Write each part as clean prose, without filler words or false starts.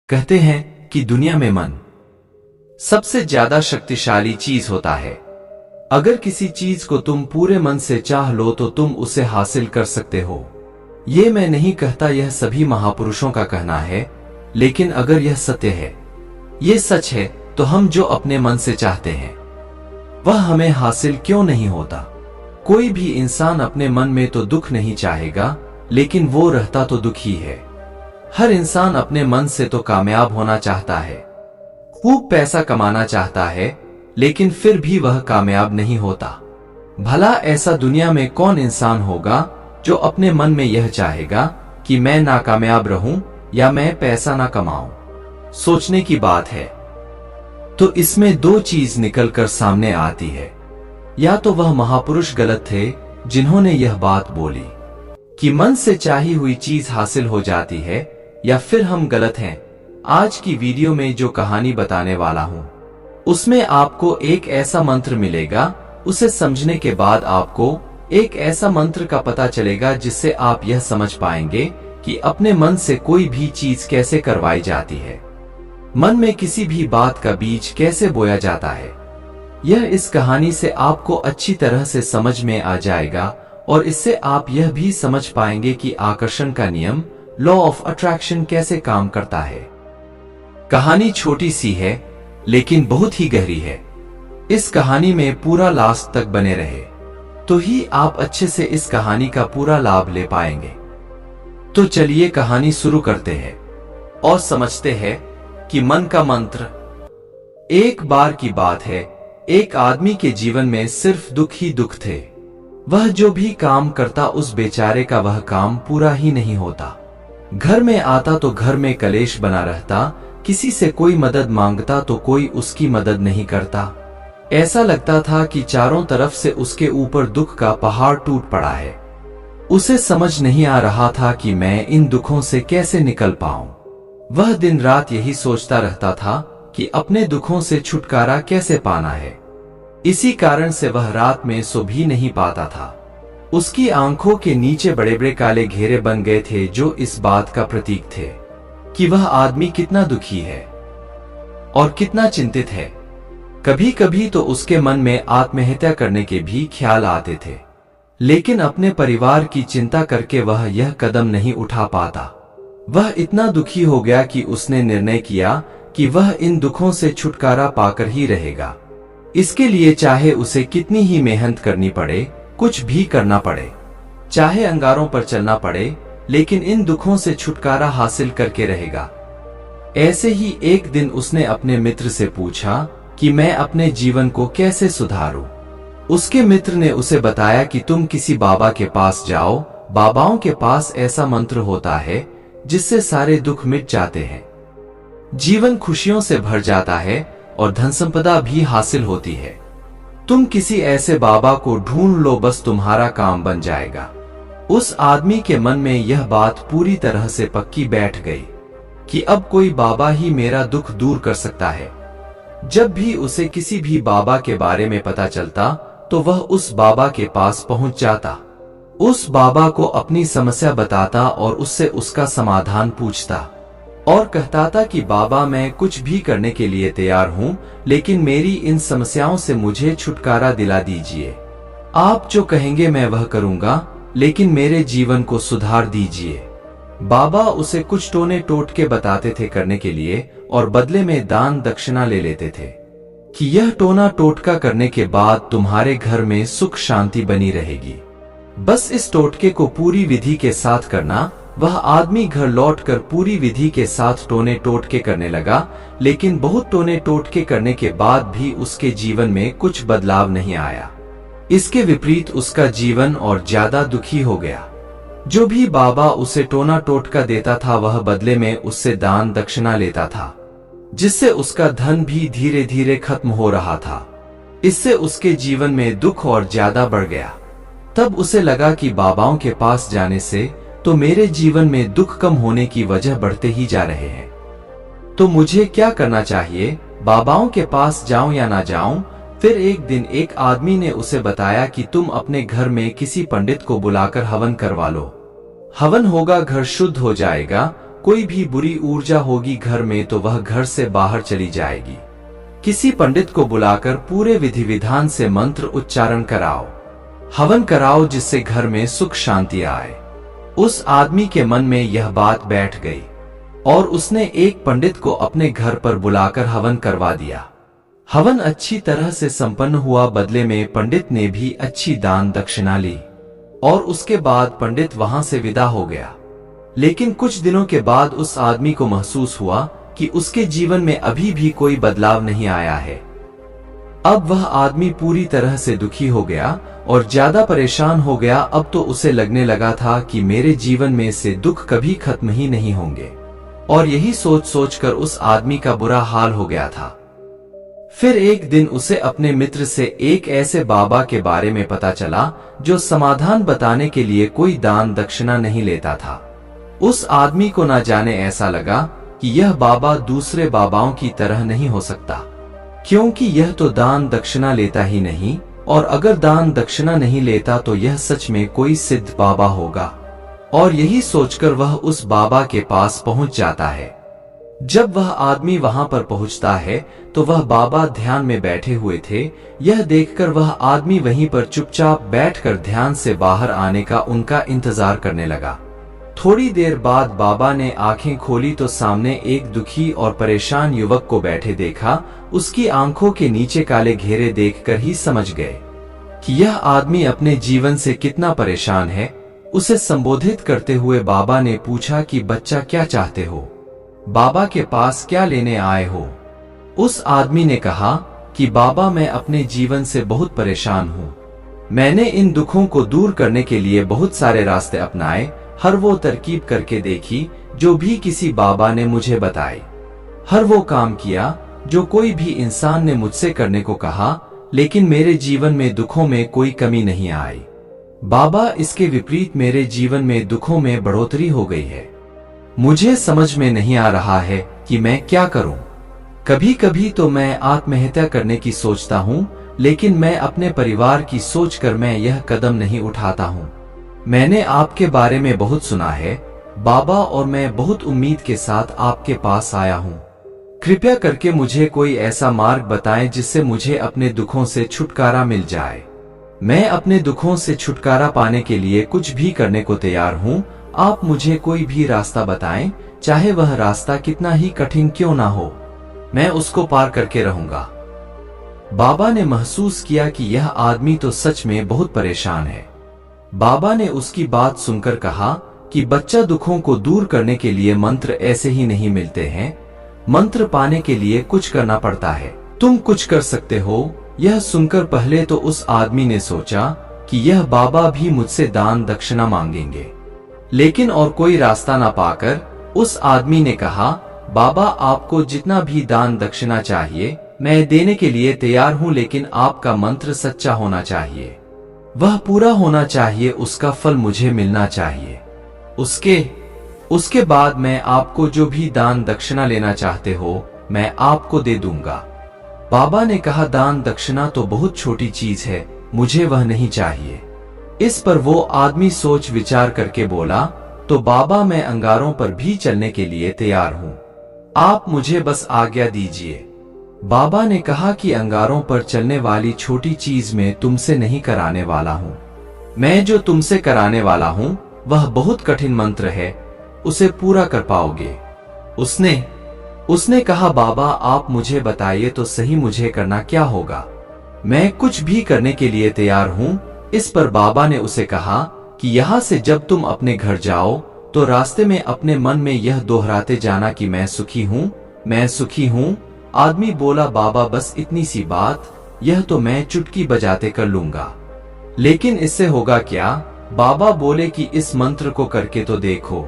कहते हैं कि दुनिया में मन सबसे ज्यादा शक्तिशाली चीज होता है। अगर किसी चीज को तुम पूरे मन से चाह लो तो तुम उसे हासिल कर सकते हो। ये मैं नहीं कहता, यह सभी महापुरुषों का कहना है। लेकिन अगर यह सत्य है, ये सच है, तो हम जो अपने मन से चाहते हैं वह हमें हासिल क्यों नहीं होता। कोई भी इंसान अपने मन में तो दुख नहीं चाहेगा, लेकिन वो रहता तो दुखी है। हर इंसान अपने मन से तो कामयाब होना चाहता है, खूब पैसा कमाना चाहता है, लेकिन फिर भी वह कामयाब नहीं होता। भला ऐसा दुनिया में कौन इंसान होगा जो अपने मन में यह चाहेगा कि मैं नाकामयाब रहूं या मैं पैसा ना कमाऊं। सोचने की बात है। तो इसमें दो चीज निकलकर सामने आती है। या तो वह महापुरुष गलत थे जिन्होंने यह बात बोली कि मन से चाही हुई चीज हासिल हो जाती है, या फिर हम गलत हैं। आज की वीडियो में जो कहानी बताने वाला हूं उसमें आपको एक ऐसा मंत्र मिलेगा। उसे समझने के बाद आपको एक ऐसा मंत्र का पता चलेगा जिससे आप यह समझ पाएंगे कि अपने मन से कोई भी चीज कैसे करवाई जाती है, मन में किसी भी बात का बीज कैसे बोया जाता है। यह इस कहानी से आपको अच्छी तरह से समझ में आ जाएगा और इससे आप यह भी समझ पाएंगे कि आकर्षण का नियम, लॉ ऑफ अट्रैक्शन, कैसे काम करता है। कहानी छोटी सी है लेकिन बहुत ही गहरी है। इस कहानी में पूरा लास्ट तक बने रहे तो ही आप अच्छे से इस कहानी का पूरा लाभ ले पाएंगे। तो चलिए कहानी शुरू करते हैं और समझते हैं कि मन का मंत्र। एक बार की बात है, एक आदमी के जीवन में सिर्फ दुख ही दुख थे। वह जो भी काम करता उस बेचारे का वह काम पूरा ही नहीं होता। घर में आता तो घर में कलेश बना रहता, किसी से कोई मदद मांगता तो कोई उसकी मदद नहीं करता। ऐसा लगता था कि चारों तरफ से उसके ऊपर दुख का पहाड़ टूट पड़ा है। उसे समझ नहीं आ रहा था कि मैं इन दुखों से कैसे निकल पाऊं। वह दिन रात यही सोचता रहता था कि अपने दुखों से छुटकारा कैसे पाना है। इसी कारण से वह रात में सो भी नहीं पाता था। उसकी आंखों के नीचे बड़े बड़े काले घेरे बन गए थे जो इस बात का प्रतीक थे कि वह आदमी कितना दुखी है और कितना चिंतित है। कभी कभी तो उसके मन में आत्महत्या करने के भी ख्याल आते थे, लेकिन अपने परिवार की चिंता करके वह यह कदम नहीं उठा पाता। वह इतना दुखी हो गया कि उसने निर्णय किया कि वह इन दुखों से छुटकारा पाकर ही रहेगा। इसके लिए चाहे उसे कितनी ही मेहनत करनी पड़े, कुछ भी करना पड़े, चाहे अंगारों पर चलना पड़े, लेकिन इन दुखों से छुटकारा हासिल करके रहेगा। ऐसे ही एक दिन उसने अपने मित्र से पूछा कि मैं अपने जीवन को कैसे सुधारूं। उसके मित्र ने उसे बताया कि तुम किसी बाबा के पास जाओ। बाबाओं के पास ऐसा मंत्र होता है जिससे सारे दुख मिट जाते हैं, जीवन खुशियों से भर जाता है और धन संपदा भी हासिल होती है। तुम किसी ऐसे बाबा को ढूंढ लो, बस तुम्हारा काम बन जाएगा। उस आदमी के मन में यह बात पूरी तरह से पक्की बैठ गई कि अब कोई बाबा ही मेरा दुख दूर कर सकता है। जब भी उसे किसी भी बाबा के बारे में पता चलता तो वह उस बाबा के पास पहुंच जाता, उस बाबा को अपनी समस्या बताता और उससे उसका समाधान पूछता और कहता था कि बाबा मैं कुछ भी करने के लिए तैयार हूं, लेकिन मेरी इन समस्याओं से मुझे छुटकारा दिला दीजिए। आप जो कहेंगे मैं वह करूंगा, लेकिन मेरे जीवन को सुधार दीजिए। बाबा उसे कुछ टोने टोटके बताते थे करने के लिए और बदले में दान दक्षिणा ले लेते थे कि यह टोना टोटका करने के बाद तुम्हारे घर में सुख शांति बनी रहेगी। बस इस टोटके को पूरी विधि के साथ करना। वह आदमी घर लौटकर पूरी विधि के साथ टोने टोटके करने लगा, लेकिन बहुत टोने टोटके करने के बाद भी उसके जीवन में कुछ बदलाव नहीं आया। इसके विपरीत उसका जीवन और ज्यादा दुखी हो गया। जो भी बाबा उसे टोना टोटका देता था वह बदले में उससे दान दक्षिणा लेता था, जिससे उसका धन भी धीरे धीरे खत्म हो रहा था। इससे उसके जीवन में दुख और ज्यादा बढ़ गया। तब उसे लगा कि बाबाओं के पास जाने से तो मेरे जीवन में दुख कम होने की वजह बढ़ते ही जा रहे हैं। तो मुझे क्या करना चाहिए, बाबाओं के पास जाऊं या ना जाऊं? फिर एक दिन एक आदमी ने उसे बताया कि तुम अपने घर में किसी पंडित को बुलाकर हवन करवा लो। हवन होगा, घर शुद्ध हो जाएगा कोई भी बुरी ऊर्जा होगी घर में तो वह घर से बाहर चली जाएगी। किसी पंडित को बुलाकर पूरे विधि विधान से मंत्र उच्चारण कराओ, हवन कराओ, जिससे घर में सुख शांति आए। उस आदमी के मन में यह बात बैठ गई और उसने एक पंडित को अपने घर पर बुलाकर हवन करवा दिया। हवन अच्छी तरह से संपन्न हुआ। बदले में पंडित ने भी अच्छी दान दक्षिणा ली और उसके बाद पंडित वहां से विदा हो गया। लेकिन कुछ दिनों के बाद उस आदमी को महसूस हुआ कि उसके जीवन में अभी भी कोई बदलाव नहीं आया है। अब वह आदमी पूरी तरह से दुखी हो गया और ज्यादा परेशान हो गया। अब तो उसे लगने लगा था कि मेरे जीवन में से दुख कभी खत्म ही नहीं होंगे, और यही सोच सोचकर उस आदमी का बुरा हाल हो गया था। फिर एक दिन उसे अपने मित्र से एक ऐसे बाबा के बारे में पता चला जो समाधान बताने के लिए कोई दान दक्षिणा नहीं लेता था। उस आदमी को ना जाने ऐसा लगा कि यह बाबा दूसरे बाबाओं की तरह नहीं हो सकता, क्योंकि यह तो दान दक्षिणा लेता ही नहीं, और अगर दान दक्षिणा नहीं लेता तो यह सच में कोई सिद्ध बाबा होगा। और यही सोचकर वह उस बाबा के पास पहुंच जाता है। जब वह आदमी वहां पर पहुंचता है तो वह बाबा ध्यान में बैठे हुए थे। यह देखकर वह आदमी वहीं पर चुपचाप बैठकर ध्यान से बाहर आने का उनका इंतजार करने लगा। थोड़ी देर बाद बाबा ने आंखें खोली तो सामने एक दुखी और परेशान युवक को बैठे देखा। उसकी आंखों के नीचे काले घेरे देखकर ही समझ गए कि यह आदमी अपने जीवन से कितना परेशान है। उसे संबोधित करते हुए बाबा ने पूछा कि बच्चा, क्या चाहते हो? बाबा के पास क्या लेने आए हो? उस आदमी ने कहा कि बाबा, मैं अपने जीवन से बहुत परेशान हूँ। मैंने इन दुखों को दूर करने के लिए बहुत सारे रास्ते अपनाए, हर वो तरकीब करके देखी जो भी किसी बाबा ने मुझे बताई, हर वो काम किया जो कोई भी इंसान ने मुझसे करने को कहा, लेकिन मेरे जीवन में दुखों में कोई कमी नहीं आई। बाबा, इसके विपरीत मेरे जीवन में दुखों में बढ़ोतरी हो गई है। मुझे समझ में नहीं आ रहा है कि मैं क्या करूं। कभी कभी तो मैं आत्महत्या करने की सोचता हूं, लेकिन मैं अपने परिवार की सोचकर मैं यह कदम नहीं उठाता हूं। मैंने आपके बारे में बहुत सुना है बाबा, और मैं बहुत उम्मीद के साथ आपके पास आया हूं। कृपया करके मुझे कोई ऐसा मार्ग बताएं जिससे मुझे अपने दुखों से छुटकारा मिल जाए। मैं अपने दुखों से छुटकारा पाने के लिए कुछ भी करने को तैयार हूं। आप मुझे कोई भी रास्ता बताएं, चाहे वह रास्ता कितना ही कठिन क्यों ना हो, मैं उसको पार करके रहूंगा। बाबा ने महसूस किया कि यह आदमी तो सच में बहुत परेशान है। बाबा ने उसकी बात सुनकर कहा कि बच्चा, दुखों को दूर करने के लिए मंत्र ऐसे ही नहीं मिलते हैं। मंत्र पाने के लिए कुछ करना पड़ता है। तुम कुछ कर सकते हो। यह सुनकर पहले तो उस आदमी ने सोचा कि यह बाबा भी मुझसे दान दक्षिणा मांगेंगे, लेकिन और कोई रास्ता ना पाकर उस आदमी ने कहा, बाबा, आपको जितना भी दान दक्षिणा चाहिए मैं देने के लिए तैयार हूं, लेकिन आपका मंत्र सच्चा होना चाहिए, वह पूरा होना चाहिए, उसका फल मुझे मिलना चाहिए। उसके बाद मैं आपको जो भी दान दक्षिणा लेना चाहते हो मैं आपको दे दूंगा। बाबा ने कहा, दान दक्षिणा तो बहुत छोटी चीज है, मुझे वह नहीं चाहिए। इस पर वो आदमी सोच विचार करके बोला, तो बाबा, मैं अंगारों पर भी चलने के लिए तैयार हूं, आप मुझे बस आज्ञा दीजिए। बाबा ने कहा कि अंगारों पर चलने वाली छोटी चीज मैं तुमसे नहीं कराने वाला हूं। मैं जो तुमसे कराने वाला हूं वह बहुत कठिन मंत्र है, उसे पूरा कर पाओगे। उसने कहा, बाबा, आप मुझे बताइए तो सही, मुझे करना क्या होगा? मैं कुछ भी करने के लिए तैयार हूं। इस पर बाबा ने उसे कहा कि यहाँ से जब तुम अपने घर जाओ तो रास्ते में अपने मन में यह दोहराते जाना कि मैं सुखी हूँ, मैं सुखी हूँ। आदमी बोला, बाबा, बस इतनी सी बात, यह तो मैं चुटकी बजाते कर लूंगा, लेकिन इससे होगा क्या? बाबा बोले कि इस मंत्र को करके तो देखो,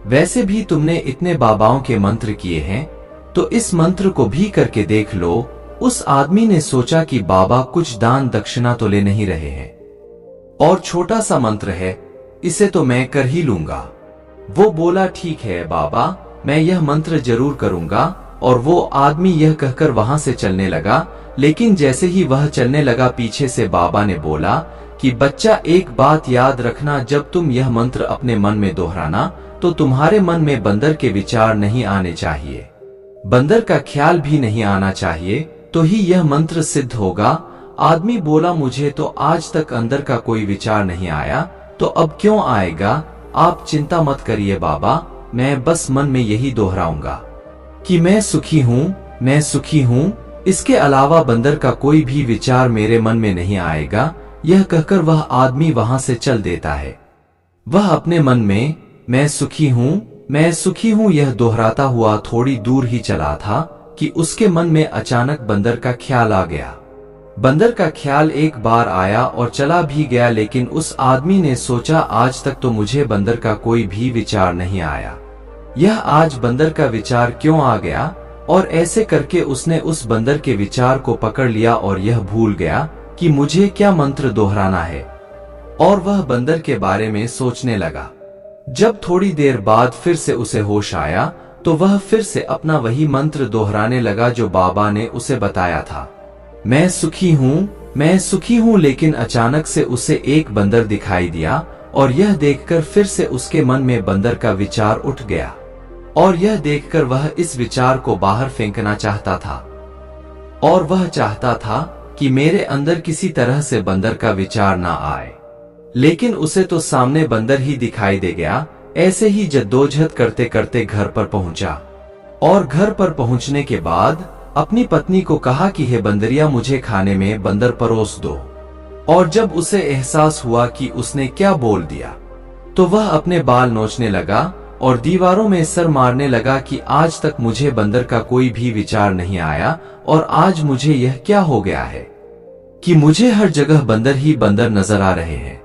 वैसे भी तुमने इतने बाबाओं के मंत्र किए हैं, तो इस मंत्र को भी करके देख लो। उस आदमी ने सोचा कि बाबा कुछ दान दक्षिणा तो ले नहीं रहे हैं, और छोटा सा मंत्र है, इसे तो मैं कर ही लूंगा। वो बोला, ठीक है बाबा, मैं यह मंत्र जरूर करूंगा। और वो आदमी यह कहकर वहां से चलने लगा, लेकिन जैसे ही वह चलने लगा पीछे से बाबा ने बोला कि बच्चा, एक बात याद रखना, जब तुम यह मंत्र अपने मन में दोहराना तो तुम्हारे मन में बंदर के विचार नहीं आने चाहिए, बंदर का ख्याल भी नहीं आना चाहिए, तो ही यह मंत्र सिद्ध होगा। आदमी बोला, मुझे तो आज तक अंदर का कोई विचार नहीं आया, तो अब क्यों आएगा? आप चिंता मत करिए बाबा, मैं बस मन में यही दोहराऊंगा कि मैं सुखी हूँ, मैं सुखी हूँ। इसके अलावा बंदर का कोई भी विचार मेरे मन में नहीं आएगा। यह कहकर वह आदमी वहां से चल देता है। वह अपने मन में मैं सुखी हूँ, मैं सुखी हूँ यह दोहराता हुआ थोड़ी दूर ही चला था कि उसके मन में अचानक बंदर का ख्याल आ गया। बंदर का ख्याल एक बार आया और चला भी गया, लेकिन उस आदमी ने सोचा, आज तक तो मुझे बंदर का कोई भी विचार नहीं आया, यह आज बंदर का विचार क्यों आ गया? और ऐसे करके उसने उस बंदर के विचार को पकड़ लिया और यह भूल गया कि मुझे क्या मंत्र दोहराना है, और वह बंदर के बारे में सोचने लगा। जब थोड़ी देर बाद फिर से उसे होश आया, तो वह फिर से अपना वही मंत्र दोहराने लगा जो बाबा ने उसे बताया था, मैं सुखी हूँ, मैं सुखी हूँ। लेकिन अचानक से उसे एक बंदर दिखाई दिया और यह देखकर फिर से उसके मन में बंदर का विचार उठ गया, और यह देखकर वह इस विचार को बाहर फेंकना चाहता था, और वह चाहता था कि मेरे अंदर किसी तरह से बंदर का विचार ना आए। लेकिन उसे तो सामने बंदर ही दिखाई दे गया। ऐसे ही जद्दोजहद करते करते घर पर पहुंचा, और घर पर पहुंचने के बाद अपनी पत्नी को कहा कि हे बंदरिया, मुझे खाने में बंदर परोस दो। और जब उसे एहसास हुआ कि उसने क्या बोल दिया, तो वह अपने बाल नोचने लगा और दीवारों में सर मारने लगा कि आज तक मुझे बंदर का कोई भी विचार नहीं आया, और आज मुझे यह क्या हो गया है कि मुझे हर जगह बंदर ही बंदर नजर आ रहे हैं।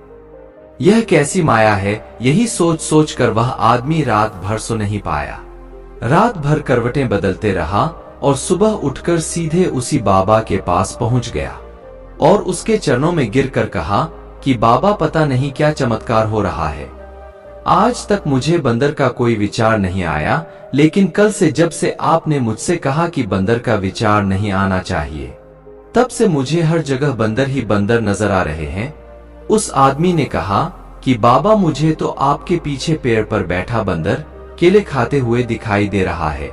यह कैसी माया है? यही सोच सोच कर वह आदमी रात भर सो नहीं पाया। रात भर करवटें बदलते रहा और सुबह उठकर सीधे उसी बाबा के पास पहुंच गया और उसके चरणों में गिरकर कहा कि बाबा, पता नहीं क्या चमत्कार हो रहा है, आज तक मुझे बंदर का कोई विचार नहीं आया, लेकिन कल से जब से आपने मुझसे कहा कि बंदर का विचार नहीं आना चाहिए, तब से मुझे हर जगह बंदर ही बंदर नजर आ रहे हैं। उस आदमी ने कहा कि बाबा, मुझे तो आपके पीछे पेड़ पर बैठा बंदर केले खाते हुए दिखाई दे रहा है।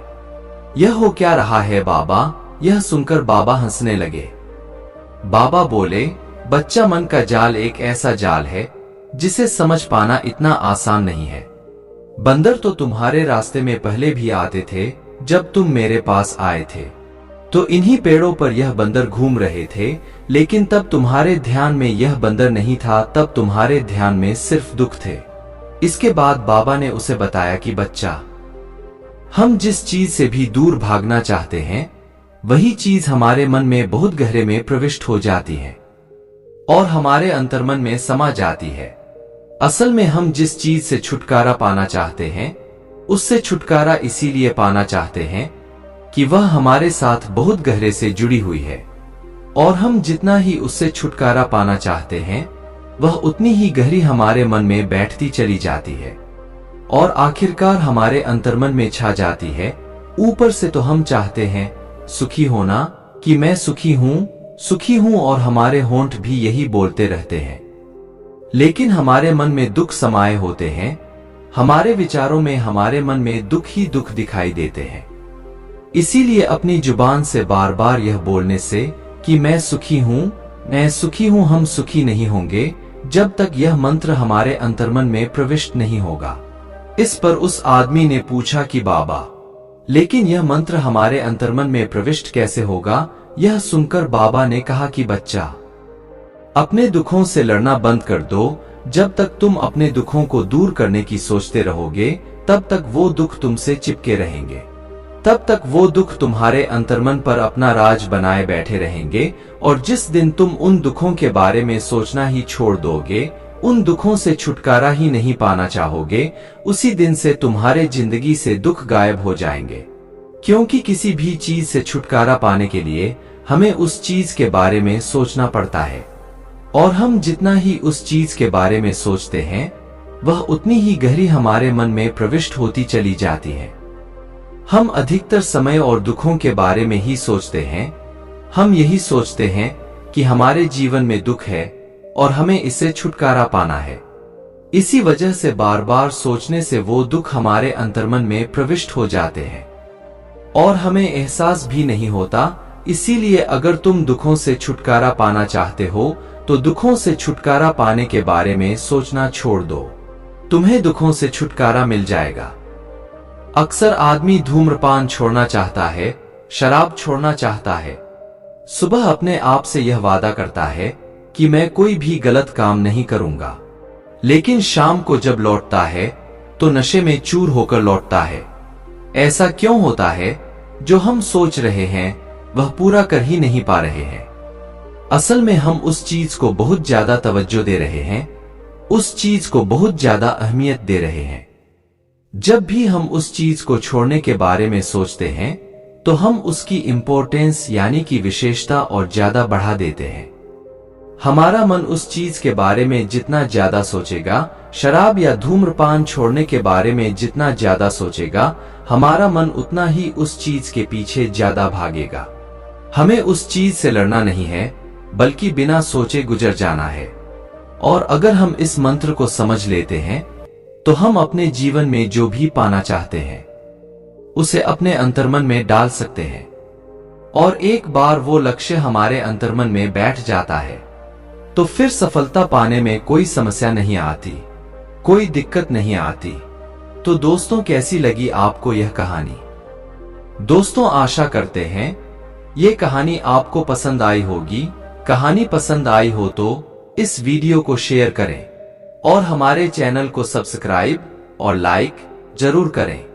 यह हो क्या रहा है बाबा? यह सुनकर बाबा हंसने लगे। बाबा बोले, बच्चा, मन का जाल एक ऐसा जाल है जिसे समझ पाना इतना आसान नहीं है। बंदर तो तुम्हारे रास्ते में पहले भी आते थे। जब तुम मेरे पास आए थे तो इन्हीं पेड़ों पर यह बंदर घूम रहे थे, लेकिन तब तुम्हारे ध्यान में यह बंदर नहीं था, तब तुम्हारे ध्यान में सिर्फ दुख थे। इसके बाद बाबा ने उसे बताया कि बच्चा, हम जिस चीज से भी दूर भागना चाहते हैं, वही चीज हमारे मन में बहुत गहरे में प्रविष्ट हो जाती है और हमारे अंतर्मन में समा जाती है। असल में हम जिस चीज से छुटकारा पाना चाहते हैं, उससे छुटकारा इसीलिए पाना चाहते हैं कि वह हमारे साथ बहुत गहरे से जुड़ी हुई है, और हम जितना ही उससे छुटकारा पाना चाहते हैं, वह उतनी ही गहरी हमारे मन में बैठती चली जाती है और आखिरकार हमारे अंतर्मन में छा जाती है। ऊपर से तो हम चाहते हैं सुखी होना, कि मैं सुखी हूं, और हमारे होंठ भी यही बोलते रहते हैं, लेकिन हमारे मन में दुख समाये होते हैं। हमारे विचारों में, हमारे मन में दुख ही दुख दिखाई देते हैं। इसीलिए अपनी जुबान से बार बार यह बोलने से कि मैं सुखी हूं, हम सुखी नहीं होंगे जब तक यह मंत्र हमारे अंतर्मन में प्रविष्ट नहीं होगा। इस पर उस आदमी ने पूछा कि बाबा, लेकिन यह मंत्र हमारे अंतर्मन में प्रविष्ट कैसे होगा? यह सुनकर बाबा ने कहा कि बच्चा, अपने दुखों से लड़ना बंद कर दो। जब तक तुम अपने दुखों को दूर करने की सोचते रहोगे, तब तक वो दुख तुमसे चिपके रहेंगे, तब तक वो दुख तुम्हारे अंतर्मन पर अपना राज बनाए बैठे रहेंगे। और जिस दिन तुम उन दुखों के बारे में सोचना ही छोड़ दोगे, उन दुखों से छुटकारा ही नहीं पाना चाहोगे, उसी दिन से तुम्हारे जिंदगी से दुख गायब हो जाएंगे। क्योंकि किसी भी चीज से छुटकारा पाने के लिए हमें उस चीज के बारे में सोचना पड़ता है, और हम जितना ही उस चीज के बारे में सोचते हैं, वह उतनी ही गहरी हमारे मन में प्रविष्ट होती चली जाती है। हम अधिकतर समय और दुखों के बारे में ही सोचते हैं। हम यही सोचते हैं कि हमारे जीवन में दुख है और हमें इससे छुटकारा पाना है, इसी वजह से बार बार सोचने से वो दुख हमारे अंतर्मन में प्रविष्ट हो जाते हैं और हमें एहसास भी नहीं होता। इसीलिए अगर तुम दुखों से छुटकारा पाना चाहते हो तो दुखों से छुटकारा पाने के बारे में सोचना छोड़ दो, तुम्हें दुखों से छुटकारा मिल जाएगा। अक्सर आदमी धूम्रपान छोड़ना चाहता है, शराब छोड़ना चाहता है, सुबह अपने आप से यह वादा करता है कि मैं कोई भी गलत काम नहीं करूंगा, लेकिन शाम को जब लौटता है तो नशे में चूर होकर लौटता है। ऐसा क्यों होता है? जो हम सोच रहे हैं वह पूरा कर ही नहीं पा रहे हैं। असल में हम उस चीज को बहुत ज्यादा तवज्जो दे रहे हैं, उस चीज को बहुत ज्यादा अहमियत दे रहे हैं। जब भी हम उस चीज को छोड़ने के बारे में सोचते हैं तो हम उसकी इंपॉर्टेंस यानी कि विशेषता और ज्यादा बढ़ा देते हैं। हमारा मन उस चीज के बारे में जितना ज्यादा सोचेगा, शराब या धूम्रपान छोड़ने के बारे में जितना ज्यादा सोचेगा, हमारा मन उतना ही उस चीज के पीछे ज्यादा भागेगा। हमें उस चीज से लड़ना नहीं है, बल्कि बिना सोचे गुजर जाना है। और अगर हम इस मंत्र को समझ लेते हैं तो हम अपने जीवन में जो भी पाना चाहते हैं उसे अपने अंतर्मन में डाल सकते हैं। और एक बार वो लक्ष्य हमारे अंतर्मन में बैठ जाता है तो फिर सफलता पाने में कोई समस्या नहीं आती, कोई दिक्कत नहीं आती। तो दोस्तों, कैसी लगी आपको यह कहानी? दोस्तों, आशा करते हैं ये कहानी आपको पसंद आई होगी। कहानी पसंद आई हो तो इस वीडियो को शेयर करें और हमारे चैनल को सब्सक्राइब और लाइक जरूर करें।